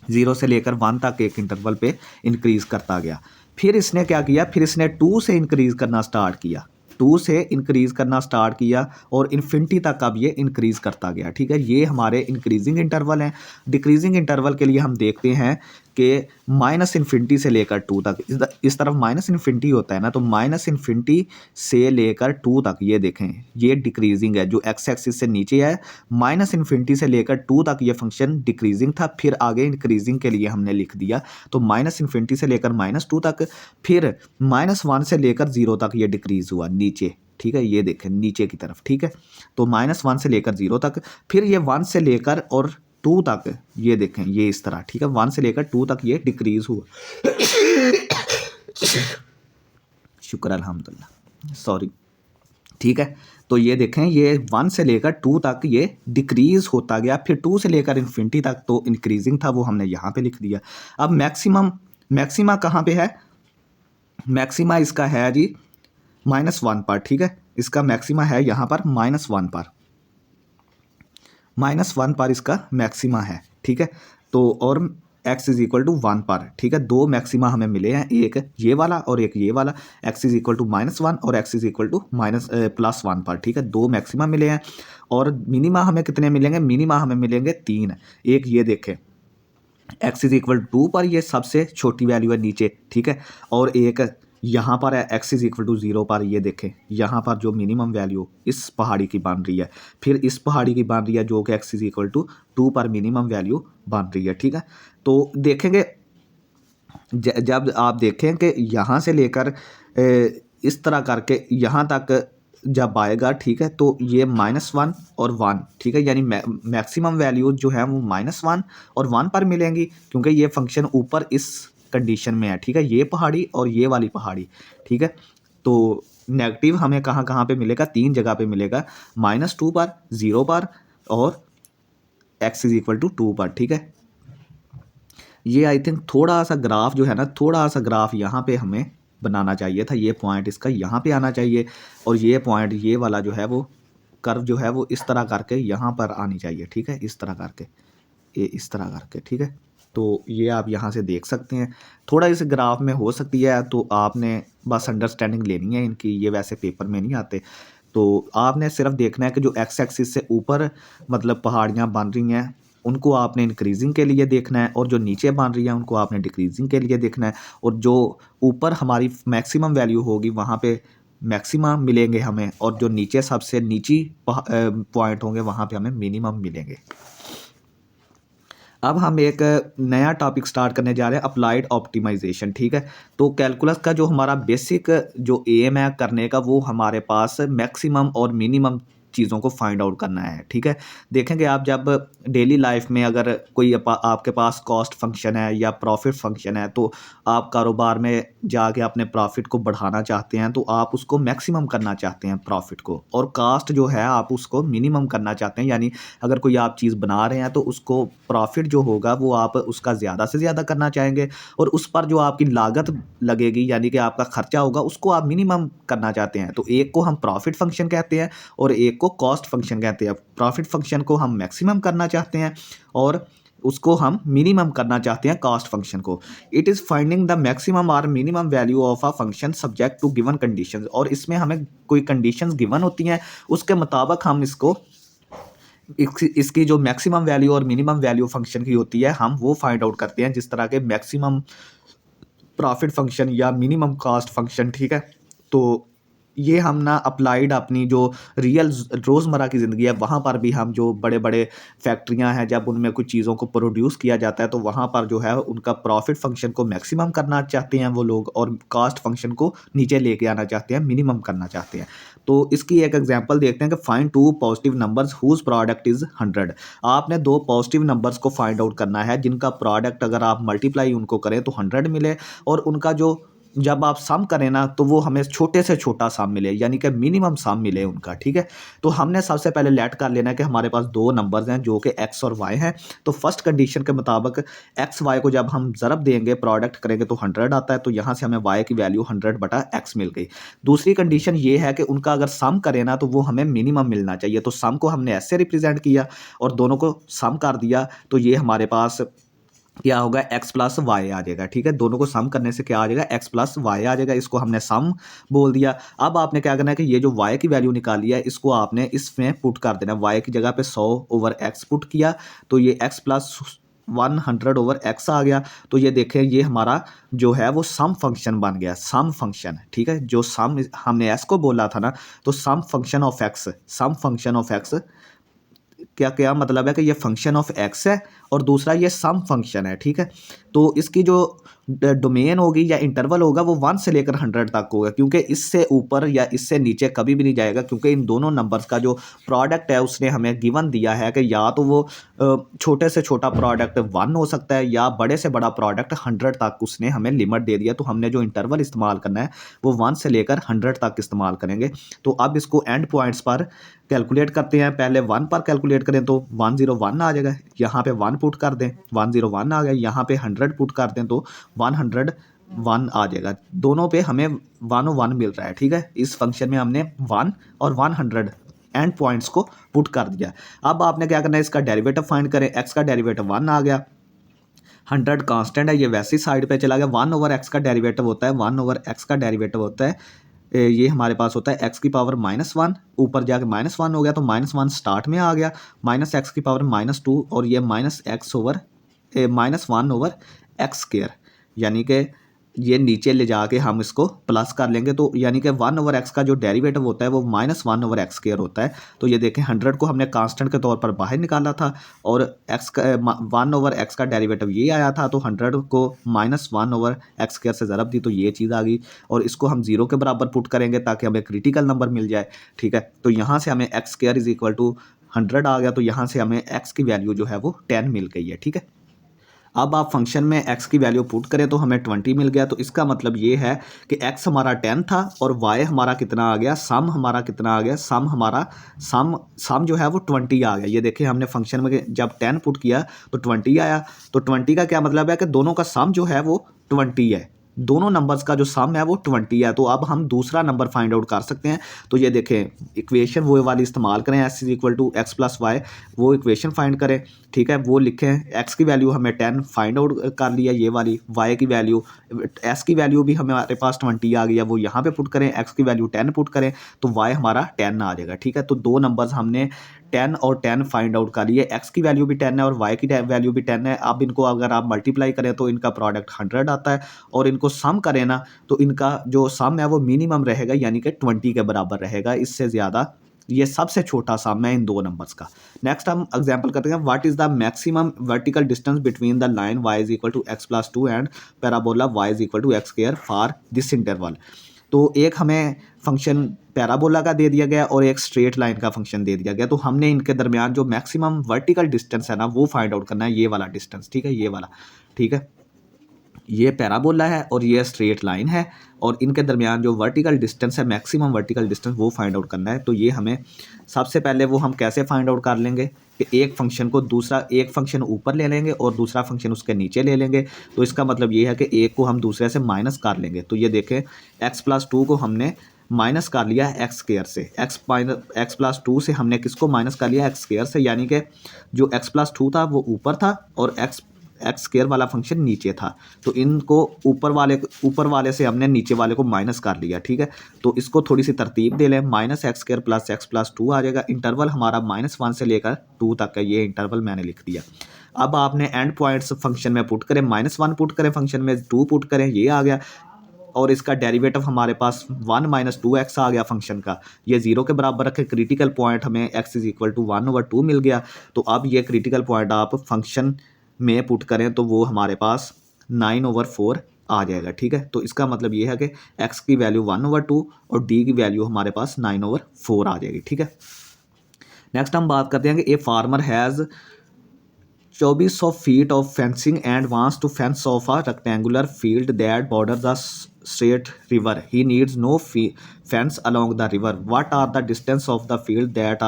0 से लेकर 1 तक एक इंटरवल पे इंक्रीज़ करता गया। फिर इसने क्या किया, फिर इसने 2 से इंक्रीज़ करना स्टार्ट किया, 2 से इंक्रीज़ करना स्टार्ट किया और इन्फिनिटी तक अब ये इंक्रीज़ करता गया, ठीक है। ये हमारे इंक्रीजिंग इंटरवल हैं। डिक्रीजिंग इंटरवल के लिए हम देखते हैं कि -इन्फिनिटी से लेकर 2 तक, इस तरफ -इन्फिनिटी होता है ना, तो -इन्फिनिटी से लेकर 2 तक, ये देखें, ये डिक्रीजिंग है, जो एक्स एक्सिस से नीचे है, -इन्फिनिटी से लेकर 2 तक ये फंक्शन डिक्रीजिंग था। फिर आगे इंक्रीजिंग के लिए हमने लिख दिया, तो -इन्फिनिटी से लेकर -2 तक, फिर -1 से लेकर 0 तक ये डिक्रीज़ हुआ नीचे, ठीक है, ये देखें नीचे की तरफ, ठीक है। तो -1 से लेकर 0 तक, फिर ये 1 से लेकर और 2 तक, ये देखें, ये इस तरह, ठीक है, 1 से लेकर 2 तक ये डिक्रीज़ हुआ। शुक्र अल्हम्दुलिल्लाह, सॉरी, ठीक है। तो ये देखें, ये 1 से लेकर 2 तक ये डिक्रीज़ होता गया, फिर 2 से लेकर इन्फिनिटी तक तो इंक्रीजिंग था, वो हमने यहाँ पे लिख दिया। अब मैक्सिमा कहाँ पे है, मैक्सिमा इसका है जी -1 पर, ठीक है, इसका मैक्सिमा है यहाँ पर -1 पर, -1 पर इसका मैक्सिमा है, ठीक है। तो और x इज इक्वल टू 1 पर, ठीक है, 2 मैक्सिमा हमें मिले हैं, एक ये वाला और एक ये वाला, x इज इक्वल टू -1 और x इज इक्वल टू +1 पर, ठीक है, 2 मैक्सिमा मिले हैं। और मिनिमा हमें कितने मिलेंगे, मिनिमा हमें मिलेंगे 3। एक ये देखें, x इज इक्वल टू 2 पर ये सबसे छोटी वैल्यू है नीचे, ठीक है, और एक यहाँ पर है x इज इक्वल टू 0 पर, ये देखें यहाँ पर जो मिनिमम वैल्यू इस पहाड़ी की बन रही है, फिर इस पहाड़ी की बन रही है जो कि x इज इक्वल टू 2 पर मिनिमम वैल्यू बन रही है, ठीक है। तो देखेंगे जब आप देखें कि यहाँ से लेकर इस तरह करके यहाँ तक जब आएगा, ठीक है, तो ये -1 और 1, ठीक है, यानी मैक्सिमम वैल्यू जो है वो -1 और 1 पर मिलेंगी, क्योंकि ये फंक्शन ऊपर इस कंडीशन में है, ठीक है, ये पहाड़ी और ये वाली पहाड़ी, ठीक है। तो नेगेटिव हमें कहाँ कहाँ पे मिलेगा, 3 जगह पे मिलेगा, -2 पर, 0 पर और x इज इक्वल टू 2 पर, ठीक है। ये आई थिंक थोड़ा सा ग्राफ जो है ना, थोड़ा सा ग्राफ यहाँ पे हमें बनाना चाहिए था, ये पॉइंट इसका यहाँ पे आना चाहिए और ये पॉइंट ये वाला जो है वो कर्व जो है वो इस तरह करके यहाँ पर आनी चाहिए, ठीक है, इस तरह करके, ये इस तरह करके, ठीक है। तो ये आप यहाँ से देख सकते हैं, थोड़ा इस ग्राफ में हो सकती है, तो आपने बस अंडरस्टैंडिंग लेनी है इनकी, ये वैसे पेपर में नहीं आते। तो आपने सिर्फ देखना है कि जो एक्स एक्सिस से ऊपर मतलब पहाड़ियाँ बन रही हैं उनको आपने इंक्रीजिंग के लिए देखना है, और जो नीचे बन रही है उनको आपने डिक्रीजिंग के लिए देखना है, और जो ऊपर हमारी मैक्सिमम वैल्यू होगी वहाँ पे मैक्सिमम मिलेंगे हमें, और जो नीचे सबसे नीची पॉइंट होंगे वहाँ पे हमें मिनिमम मिलेंगे। अब हम एक नया टॉपिक स्टार्ट करने जा रहे हैं, अप्लाइड ऑप्टिमाइजेशन, ठीक है। तो कैलकुलस का जो हमारा बेसिक जो एम है करने का, वो हमारे पास मैक्सिमम और मिनिमम चीज़ों को फाइंड आउट करना है, ठीक है। देखेंगे आप जब डेली लाइफ में अगर कोई आपके पास कॉस्ट फंक्शन है या प्रॉफिट फंक्शन है, तो आप कारोबार में जाके अपने प्रॉफिट को बढ़ाना चाहते हैं, तो आप उसको मैक्सिमम करना चाहते हैं प्रॉफिट को, और कास्ट जो है आप उसको मिनिमम करना चाहते हैं, यानी अगर कोई आप चीज़ बना रहे हैं तो उसको प्रॉफिट जो होगा वो आप उसका ज़्यादा से ज़्यादा करना चाहेंगे, और उस पर जो आपकी लागत लगेगी यानी कि आपका खर्चा होगा उसको आप मिनिमम करना चाहते हैं। तो एक को हम प्रॉफिट फंक्शन कहते हैं और एक को कॉस्ट फंक्शन कहते हैं। प्रॉफिट फंक्शन को हम मैक्सिमम करना चाहते हैं और उसको हम मिनिमम करना चाहते हैं कॉस्ट फंक्शन को। It is finding the maximum और minimum value of a function subject to given conditions, और इसमें हमें कोई कंडीशंस गिवन होती हैं, उसके मुताबिक हम इसकी जो मैक्सिमम वैल्यू और मिनिमम वैल्यू फंक्शन की होती है हम वो फाइंड आउट करते हैं, जिस तरह के मैक्सिमम प्रॉफिट फंक्शन या मिनिमम कॉस्ट फंक्शन, ठीक है। तो ये हम ना अप्लाइड अपनी जो रियल रोज़मर्रा की ज़िंदगी है वहाँ पर भी हम, जो बड़े बड़े फैक्ट्रियाँ हैं जब उनमें कुछ चीज़ों को प्रोड्यूस किया जाता है तो वहाँ पर जो है उनका प्रॉफिट फंक्शन को मैक्सिमम करना चाहते हैं वो लोग, और कॉस्ट फंक्शन को नीचे लेके आना चाहते हैं, मिनिमम करना चाहते हैं। तो इसकी एक एग्जांपल देखते हैं कि find 2 positive numbers whose product is 100। आपने 2 पॉजिटिव नंबर्स को फाइंड आउट करना है जिनका प्रोडक्ट अगर आप मल्टीप्लाई उनको करें तो 100 मिले, और उनका जो जब आप सम करें ना तो वो हमें छोटे से छोटा सम मिले, यानी कि मिनिमम सम मिले उनका, ठीक है। तो हमने सबसे पहले लेट कर लेना है कि हमारे पास 2 नंबर्स हैं जो कि x और y हैं। तो फर्स्ट कंडीशन के मुताबिक x y को जब हम ज़रब देंगे प्रोडक्ट करेंगे तो 100 आता है, तो यहाँ से हमें y की वैल्यू 100/x मिल गई। दूसरी कंडीशन ये है कि उनका अगर सम करें ना तो वो हमें मिनिमम मिलना चाहिए, तो सम को हमने ऐसे रिप्रेजेंट किया और दोनों को सम कर दिया, तो ये हमारे पास क्या होगा, x प्लस वाई आ जाएगा, ठीक है। दोनों को सम करने से क्या आ जाएगा, x प्लस वाई आ जाएगा, इसको हमने सम बोल दिया। अब आपने क्या करना है कि ये जो y की वैल्यू निकाली है इसको आपने इसमें पुट कर देना, y की जगह पे 100/x पुट किया, तो ये x प्लस 100/x आ गया। तो ये देखें ये हमारा जो है वो सम फंक्शन बन गया, सम फंक्शन, ठीक है। जो सम हमने s को बोला था ना, तो some function of x, some function of x क्या क्या मतलब है कि ये फंक्शन ऑफ x है और दूसरा ये सम फंक्शन है, ठीक है। तो इसकी जो डोमेन होगी या इंटरवल होगा वो 1 से लेकर 100 तक होगा, क्योंकि इससे ऊपर या इससे नीचे कभी भी नहीं जाएगा, क्योंकि इन दोनों नंबर्स का जो प्रोडक्ट है उसने हमें गिवन दिया है कि या तो वो छोटे से छोटा प्रोडक्ट 1 हो सकता है या बड़े से बड़ा प्रोडक्ट 100 तक उसने हमें लिमिट दे दिया। तो हमने जो इंटरवल इस्तेमाल करना है वो 1 से लेकर 100 तक इस्तेमाल करेंगे। तो अब इसको एंड पॉइंट्स पर कैलकुलेट करते हैं। पहले 1 पर कैलकुलेट करें तो 101 आ जाएगा, यहाँ पे 1 पुट कर दें 101 आ गया, यहाँ पे 100 पुट कर दें तो 101 आ जाएगा। दोनों पे हमें 101 मिल रहा है, ठीक है। इस फंक्शन में हमने 1 और 100 एंड पॉइंट्स को पुट कर दिया। अब आपने क्या करना है, इसका डेरिवेटिव फाइंड करें। x का डेरिवेटिव 1 आ गया, 100 कांस्टेंट है ये वैसी साइड पे चला गया। 1/x का डेरिवेटिव होता है, 1/x का डेरिवेटिव होता है ये हमारे पास होता है x की पावर -1, ऊपर जाके -1 हो गया तो -1 स्टार्ट में आ गया, -x की पावर -2 और ये -1/x स्क्वायर, यानी कि ये नीचे ले जाके हम इसको प्लस कर लेंगे, तो यानी कि 1/x का जो डेरिवेटिव होता है वो -1/x² होता है। तो ये देखें 100 को हमने कांस्टेंट के तौर पर बाहर निकाला था और x का 1/x का डेरिवेटिव ये आया था, तो 100 को -1/x² से ज़रब दी तो ये चीज़ आ गई और इसको हम 0 के बराबर पुट करेंगे ताकि हमें क्रिटिकल नंबर मिल जाए। ठीक है, तो यहाँ से हमें x² = 100 आ गया, तो यहाँ से हमें x की वैल्यू जो है वो 10 मिल गई है। ठीक है, अब आप फंक्शन में x की वैल्यू पुट करें तो हमें 20 मिल गया। तो इसका मतलब ये है कि x हमारा 10 था और y हमारा कितना आ गया, सम हमारा कितना आ गया, सम हमारा सम जो है वो 20 आ गया। ये देखिए हमने फंक्शन में जब 10 पुट किया तो 20 आया। तो 20 का क्या मतलब है कि दोनों का सम जो है वो 20 है, दोनों नंबर्स का जो सम है वो 20 है। तो अब हम दूसरा नंबर फाइंड आउट कर सकते हैं। तो ये देखें इक्वेशन वो वाली इस्तेमाल करें, s = x + y, वो इक्वेशन फाइंड करें। ठीक है, वो लिखें x की वैल्यू हमें 10 फाइंड आउट कर लिया, ये वाली y की वैल्यू, s की वैल्यू भी हमारे पास 20 आ गई है, वो यहाँ पे पुट करें, x की वैल्यू 10 पुट करें तो y हमारा 10 आ जाएगा। ठीक है, तो दो नंबर्स हमने 10 और 10 फाइंड आउट कर लिए, x की वैल्यू भी 10 है और y की वैल्यू भी 10 है। अब इनको अगर आप मल्टीप्लाई करें तो इनका प्रोडक्ट 100 आता है और इनको सम करें ना तो इनका जो सम है वो मिनिमम रहेगा, यानी कि 20 के बराबर रहेगा, इससे ज़्यादा ये सबसे छोटा सम है इन दो नंबर्स का। नेक्स्ट हम एग्जांपल करते हैं, what is the maximum vertical distance between the line y = x + 2 and parabola y = x² for this interval. तो एक हमें फंक्शन पैराबोला का दे दिया गया और एक स्ट्रेट लाइन का फंक्शन दे दिया गया, तो हमने इनके दरमियान जो मैक्सिमम वर्टिकल डिस्टेंस है ना वो फाइंड आउट करना है, ये वाला डिस्टेंस। ठीक है, ये वाला। ठीक है, ये पैराबोला है और ये स्ट्रेट लाइन है और इनके दरमियान जो वर्टिकल डिस्टेंस है, मैक्सिमम वर्टिकल डिस्टेंस, वो फाइंड आउट करना है। तो ये हमें सबसे पहले वो हम कैसे फाइंड आउट कर लेंगे कि एक फंक्शन को दूसरा, एक फंक्शन ऊपर ले लेंगे और दूसरा फंक्शन उसके नीचे ले लेंगे। तो इसका मतलब ये है कि एक को हम दूसरे से माइनस कर लेंगे। तो ये देखें x + 2 को हमने माइनस कर लिया x² से, x + 2 से हमने किसको माइनस कर लिया, x² से, यानी कि जो x + 2 था वो ऊपर था और x² वाला फंक्शन नीचे था। तो इनको ऊपर वाले से हमने नीचे वाले को माइनस कर लिया। ठीक है, तो इसको थोड़ी सी तरतीब दे लें, -x² + x + 2 आ जाएगा। इंटरवल हमारा -1 से लेकर 2 तक है, ये इंटरवल मैंने लिख दिया। अब आपने एंड पॉइंट्स फंक्शन में पुट करें, -1 पुट करें, फंक्शन में 2 पुट करें, ये आ गया और इसका डेरिवेटिव हमारे पास 1 - 2x आ गया फंक्शन का। ये 0 के बराबर रखें, क्रिटिकल पॉइंट हमें x = 1/2 मिल गया। तो अब ये क्रिटिकल पॉइंट आप फंक्शन में पुट करें तो वो हमारे पास 9/4 आ जाएगा। ठीक है, तो इसका मतलब ये है कि x की वैल्यू 1/2 और d की वैल्यू हमारे पास 9/4 आ जाएगी। ठीक है, नेक्स्ट हम बात करते हैं कि a farmer has 2400 feet of fencing and wants to fence off a rectangular field that borders the straight river. He needs no fence along the river. What are the distance of the field that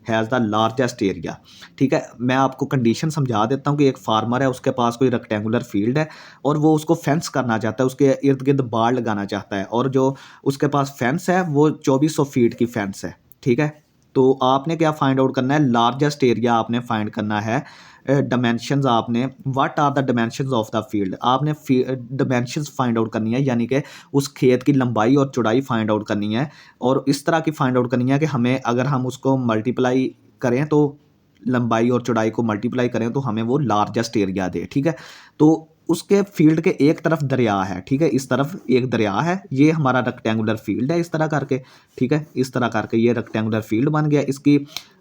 has the largest area? ठीक है, मैं आपको कंडीशन समझा देता हूँ कि एक फार्मर है, उसके पास कोई रेक्टेंगुलर फील्ड है और वो उसको फेंस करना चाहता है, उसके इर्द गिर्द बाड़ लगाना चाहता है और जो उसके पास फेंस है वो 2400 फीट की फेंस है। ठीक है, तो आपने क्या फाइंड आउट करना है, लार्जेस्ट एरिया आपने फाइंड करना है। डायमेंशंस आपने, what are the dimensions of the field, आपने डायमेंशंस फाइंड आउट करनी है, यानी कि उस खेत की लंबाई और चौड़ाई फाइंड आउट करनी है और इस तरह की फाइंड आउट करनी है कि हमें अगर हम उसको मल्टीप्लाई करें तो लंबाई और चौड़ाई को मल्टीप्लाई करें तो हमें वो लार्जेस्ट एरिया दे। ठीक है, तो उसके फील्ड के एक तरफ दरिया है। ठीक है, इस तरफ एक दरिया है, ये हमारा रेक्टेंगुलर फील्ड है, इस तरह करके। ठीक है, इस तरह करके ये रेक्टेंगुलर फील्ड बन गया। इसकी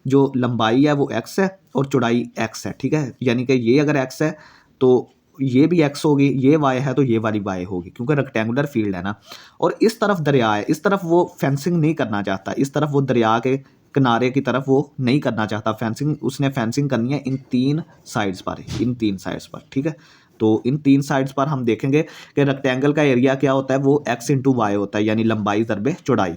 जो लंबाई है वो x है और चौड़ाई x है। ठीक है, यानी कि ये अगर x है तो ये भी x होगी, ये y है तो ये वाली y होगी, क्योंकि रेक्टेंगुलर फील्ड है ना। और इस तरफ दरिया है, इस तरफ वो फेंसिंग नहीं करना चाहता, इस तरफ वो दरिया के किनारे की तरफ वो नहीं करना चाहता फेंसिंग, उसने फेंसिंग करनी है इन 3 साइड्स पर, इन 3 साइड्स पर। ठीक है, तो इन 3 साइड्स पर हम देखेंगे कि रेक्टेंगल का एरिया क्या होता है, वो x × y होता है, यानी लंबाई ज़रबे चौड़ाई।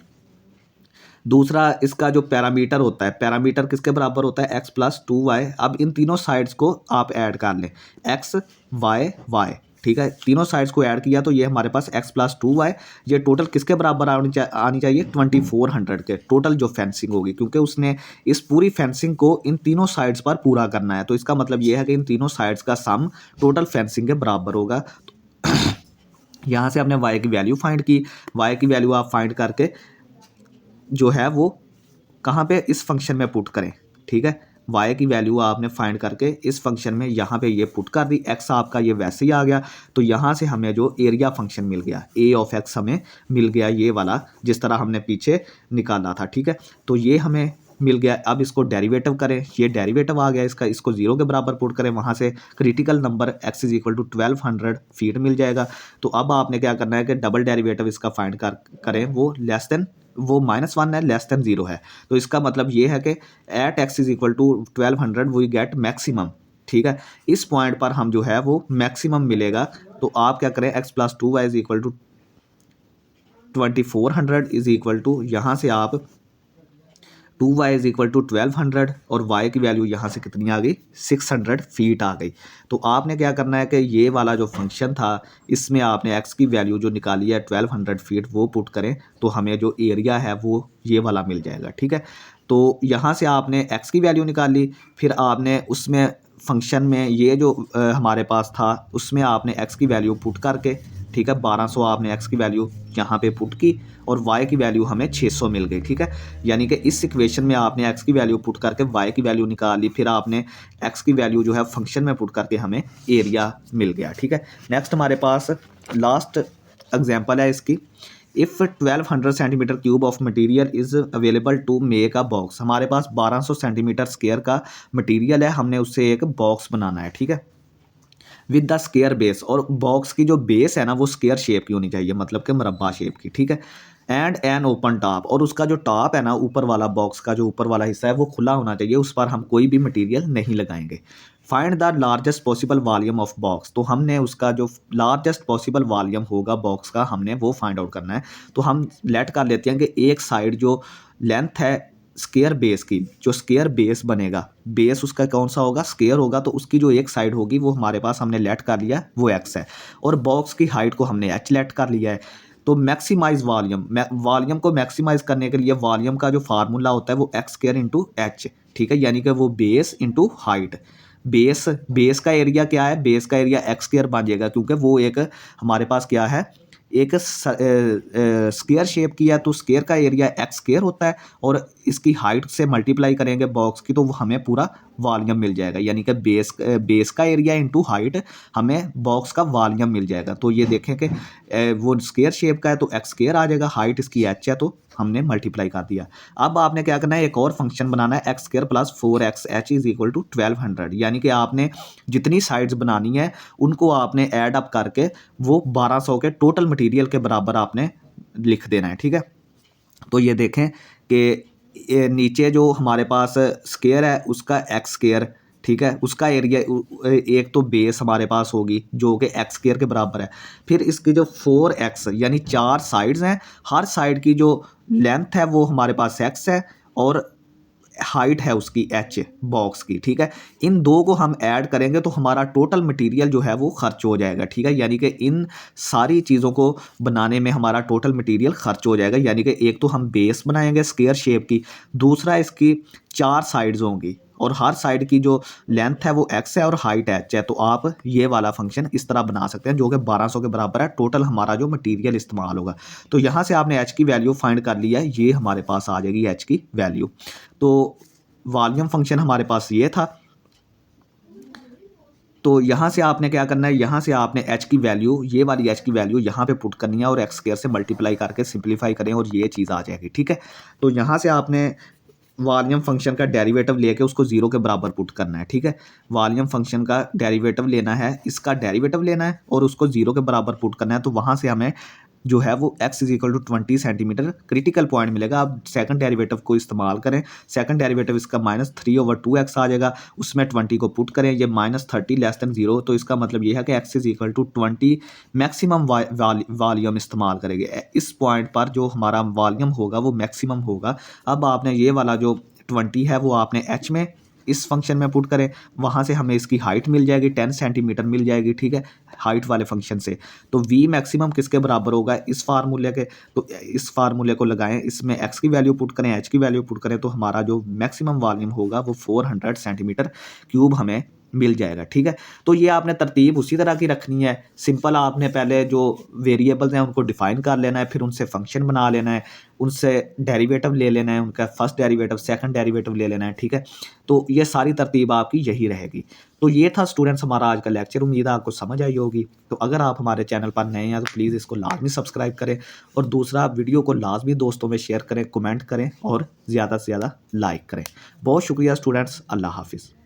दूसरा इसका जो पैरामीटर होता है, पैरामीटर किसके बराबर होता है, x + 2y। अब इन तीनों साइड्स को आप ऐड कर लें, x y y। ठीक है, तीनों साइड्स को ऐड किया तो ये हमारे पास x + 2y, ये टोटल किसके बराबर आनी चाहिए, 2400 के टोटल जो फेंसिंग होगी, क्योंकि उसने इस पूरी फेंसिंग को इन तीनों साइड्स पर पूरा करना है। तो इसका मतलब ये है कि इन तीनों साइड्स का सम टोटल फेंसिंग के बराबर होगा। यहाँ से हमने y की वैल्यू फाइंड की, y की वैल्यू आप फाइंड करके जो है वो कहाँ पे, इस फंक्शन में पुट करें। ठीक है, y की वैल्यू आपने फाइंड करके इस फंक्शन में यहाँ पे ये पुट कर दी, x आपका ये वैसे ही आ गया। तो यहाँ से हमें जो एरिया फंक्शन मिल गया a ऑफ x हमें मिल गया, ये वाला जिस तरह हमने पीछे निकाला था, ठीक है। तो ये हमें मिल गया। अब इसको डेरिवेटिव करें, ये डेरिवेटिव आ गया इसका, इसको 0 के बराबर पुट करें, वहाँ से critical number x is equal to 1200 feet मिल जाएगा। तो अब आपने क्या करना है कि डबल डेरिवेटिव इसका फाइंड करें, वो लेस देन, वो -1 है, लेस देन 0 है। तो इसका मतलब ये है कि at x is equal to 1200 we get maximum, ठीक है। इस पॉइंट पर हम जो है वो मैक्सिमम मिलेगा। तो आप क्या करें, x plus 2y is equal to 2400 is equal to, यहाँ से आप 2y इज इक्वल टू 1200 और y की वैल्यू यहाँ से कितनी आ गई, 600 फीट आ गई। तो आपने क्या करना है कि ये वाला जो फंक्शन था इसमें आपने x की वैल्यू जो निकाली है 1200 फीट वो पुट करें, तो हमें जो एरिया है वो ये वाला मिल जाएगा, ठीक है। तो यहाँ से आपने x की वैल्यू निकाल ली, फिर आपने उसमें फंक्शन में ये जो हमारे पास था उसमें आपने x की वैल्यू पुट करके, ठीक है, 1200 आपने x की वैल्यू यहाँ पे पुट की और y की वैल्यू हमें 600 मिल गई, ठीक है। यानी कि इस इक्वेशन में आपने x की वैल्यू पुट करके y की वैल्यू निकाल ली, फिर आपने x की वैल्यू जो है फंक्शन में पुट करके हमें एरिया मिल गया, ठीक है। नेक्स्ट हमारे पास लास्ट एग्जांपल है इसकी। If 1200 centimetre cube of material is available to make a box. हमारे पास 1200 सेंटीमीटर स्क्वायर का मटेरियल है, हमने उससे एक बॉक्स बनाना है, ठीक है, विद द स्क्वायर बेस। और बॉक्स की जो बेस है ना वो स्क्वायर शेप की होनी चाहिए, मतलब कि मुरब्बा शेप की, ठीक है। एंड एन ओपन टॉप, और उसका जो टॉप है ना, ऊपर वाला बॉक्स का जो ऊपर वाला हिस्सा है वो खुला होना चाहिए, उस पर हम कोई भी मटेरियल नहीं लगाएंगे। Find the largest possible volume of box. तो हमने उसका जो लार्जेस्ट पॉसिबल वॉल्यूम होगा बॉक्स का हमने वो फाइंड आउट करना है। तो हम लेट कर लेते हैं कि एक साइड जो लेंथ है स्क्वायर बेस की, जो स्क्वायर बेस बनेगा, बेस उसका कौन सा होगा, स्क्वायर होगा, तो उसकी जो एक साइड होगी वो हमारे पास हमने लेट कर लिया वो x है, और बॉक्स की हाइट को हमने h लेट कर लिया है। तो मैक्सिमाइज वॉल्यूम, वॉल्यूम को मैक्सिमाइज करने के लिए वॉल्यूम का जो फार्मूला होता है वो x स्क्वायर इंटू एच, ठीक है, यानी कि वो बेस इंटू हाइट। बेस का एरिया क्या है, बेस का एरिया एक्स स्क्वायर बन जाएगा, क्योंकि वो एक हमारे पास क्या है, एक स्क्वायर शेप की है, तो स्क्वायर का एरिया एक्स स्क्वायर होता है, और इसकी हाइट से मल्टीप्लाई करेंगे बॉक्स की तो वो हमें पूरा वॉल्यूम मिल जाएगा, यानी कि बेस का एरिया इंटू हाइट हमें बॉक्स का वॉल्यूम मिल जाएगा। तो ये देखें कि वो स्क्वायर शेप का है तो एक्स स्क्वायर आ जाएगा, हाइट इसकी एच है तो हमने मल्टीप्लाई कर दिया। अब आपने क्या करना है, एक और फंक्शन बनाना है, X square plus 4x H is equal to 1200, यानी कि आपने जितनी साइड्स बनानी है उनको आपने ऐड अप करके वो 1200 के टोटल मटेरियल के बराबर आपने लिख देना है, ठीक है। तो ये देखें कि नीचे जो हमारे पास स्क्वायर है उसका एक्स स्क्वायर, ठीक है, उसका एरिया एक तो बेस हमारे पास होगी जो कि एक्स स्क्वायर के बराबर है, फिर इसकी जो 4x यानी 4 साइड्स हैं, हर साइड की जो लेंथ है वो हमारे पास x है और हाइट है उसकी h बॉक्स की, ठीक है। इन दो को हम ऐड करेंगे तो हमारा टोटल मटेरियल जो है वो खर्च हो जाएगा, ठीक है, यानी कि इन सारी चीज़ों को बनाने में हमारा टोटल मटेरियल खर्च हो जाएगा। यानी कि एक तो हम बेस बनाएंगे स्क्वायर शेप की, दूसरा इसकी 4 साइड्स होंगी और हर साइड की जो लेंथ है वो x है और हाइट h है। तो आप ये वाला फंक्शन इस तरह बना सकते हैं जो कि 1200 के बराबर है, टोटल हमारा जो मटेरियल इस्तेमाल होगा। तो यहाँ से आपने h की वैल्यू फाइंड कर लिया है, ये हमारे पास आ जाएगी h की वैल्यू। तो वॉल्यूम फंक्शन हमारे पास ये था। तो यहाँ से आपने क्या करना है, यहाँ से आपने h की वैल्यू, ये वाली h की वैल्यू यहाँ पे पुट करनी है और x स्क्वायर से मल्टीप्लाई करके सिंप्लीफाई करें और ये चीज़ आ जाएगी, ठीक है। तो यहाँ से आपने वॉल्यूम फंक्शन का डेरिवेटिव लेके उसको 0 के बराबर पुट करना है, ठीक है। वॉल्यूम फंक्शन का डेरिवेटिव लेना है, इसका डेरिवेटिव लेना है और उसको 0 के बराबर पुट करना है। तो वहाँ से हमें जो है वो x is equal to 20 centimetre critical point मिलेगा। आप सेकंड डेरिवेटिव को इस्तेमाल करें, सेकंड डेरिवेटिव इसका -3/2x आ जाएगा, उसमें 20 को पुट करें, ये -30 लेस देन 0, तो इसका मतलब ये है कि x is equal to 20 maximum volume इस्तेमाल करेंगे। इस पॉइंट पर जो हमारा वॉल्यूम होगा वो मैक्सिमम होगा। अब आपने ये वाला जो 20 है वो आपने h में इस फंक्शन में पुट करें, वहाँ से हमें इसकी हाइट मिल जाएगी 10 सेंटीमीटर मिल जाएगी, ठीक है, हाइट वाले फंक्शन से। तो v मैक्सिमम किसके बराबर होगा, इस फार्मूले के। तो इस फार्मूले को लगाएं, इसमें x की वैल्यू पुट करें, h की वैल्यू पुट करें, तो हमारा जो मैक्सिमम वॉल्यूम होगा वो 400 सेंटीमीटर क्यूब हमें मिल जाएगा, ठीक है। तो ये आपने तरतीब उसी तरह की रखनी है। सिंपल आपने पहले जो वेरिएबल्स हैं उनको डिफाइन कर लेना है, फिर उनसे फंक्शन बना लेना है, उनसे डेरिवेटिव ले लेना है, उनका फर्स्ट डेरिवेटिव सेकंड डेरिवेटिव ले लेना है, ठीक है। तो ये सारी तरतीब आपकी यही रहेगी। तो ये था स्टूडेंट्स हमारा आज का लेक्चर, उम्मीद है आपको समझ आई होगी। तो अगर आप हमारे चैनल पर नए हैं तो प्लीज़ इसको लाजमी सब्सक्राइब करें, और दूसरा वीडियो को लाजमी दोस्तों में शेयर करें, कमेंट करें और ज़्यादा से ज़्यादा लाइक करें। बहुत शुक्रिया स्टूडेंट्स, अल्लाह हाफिज़।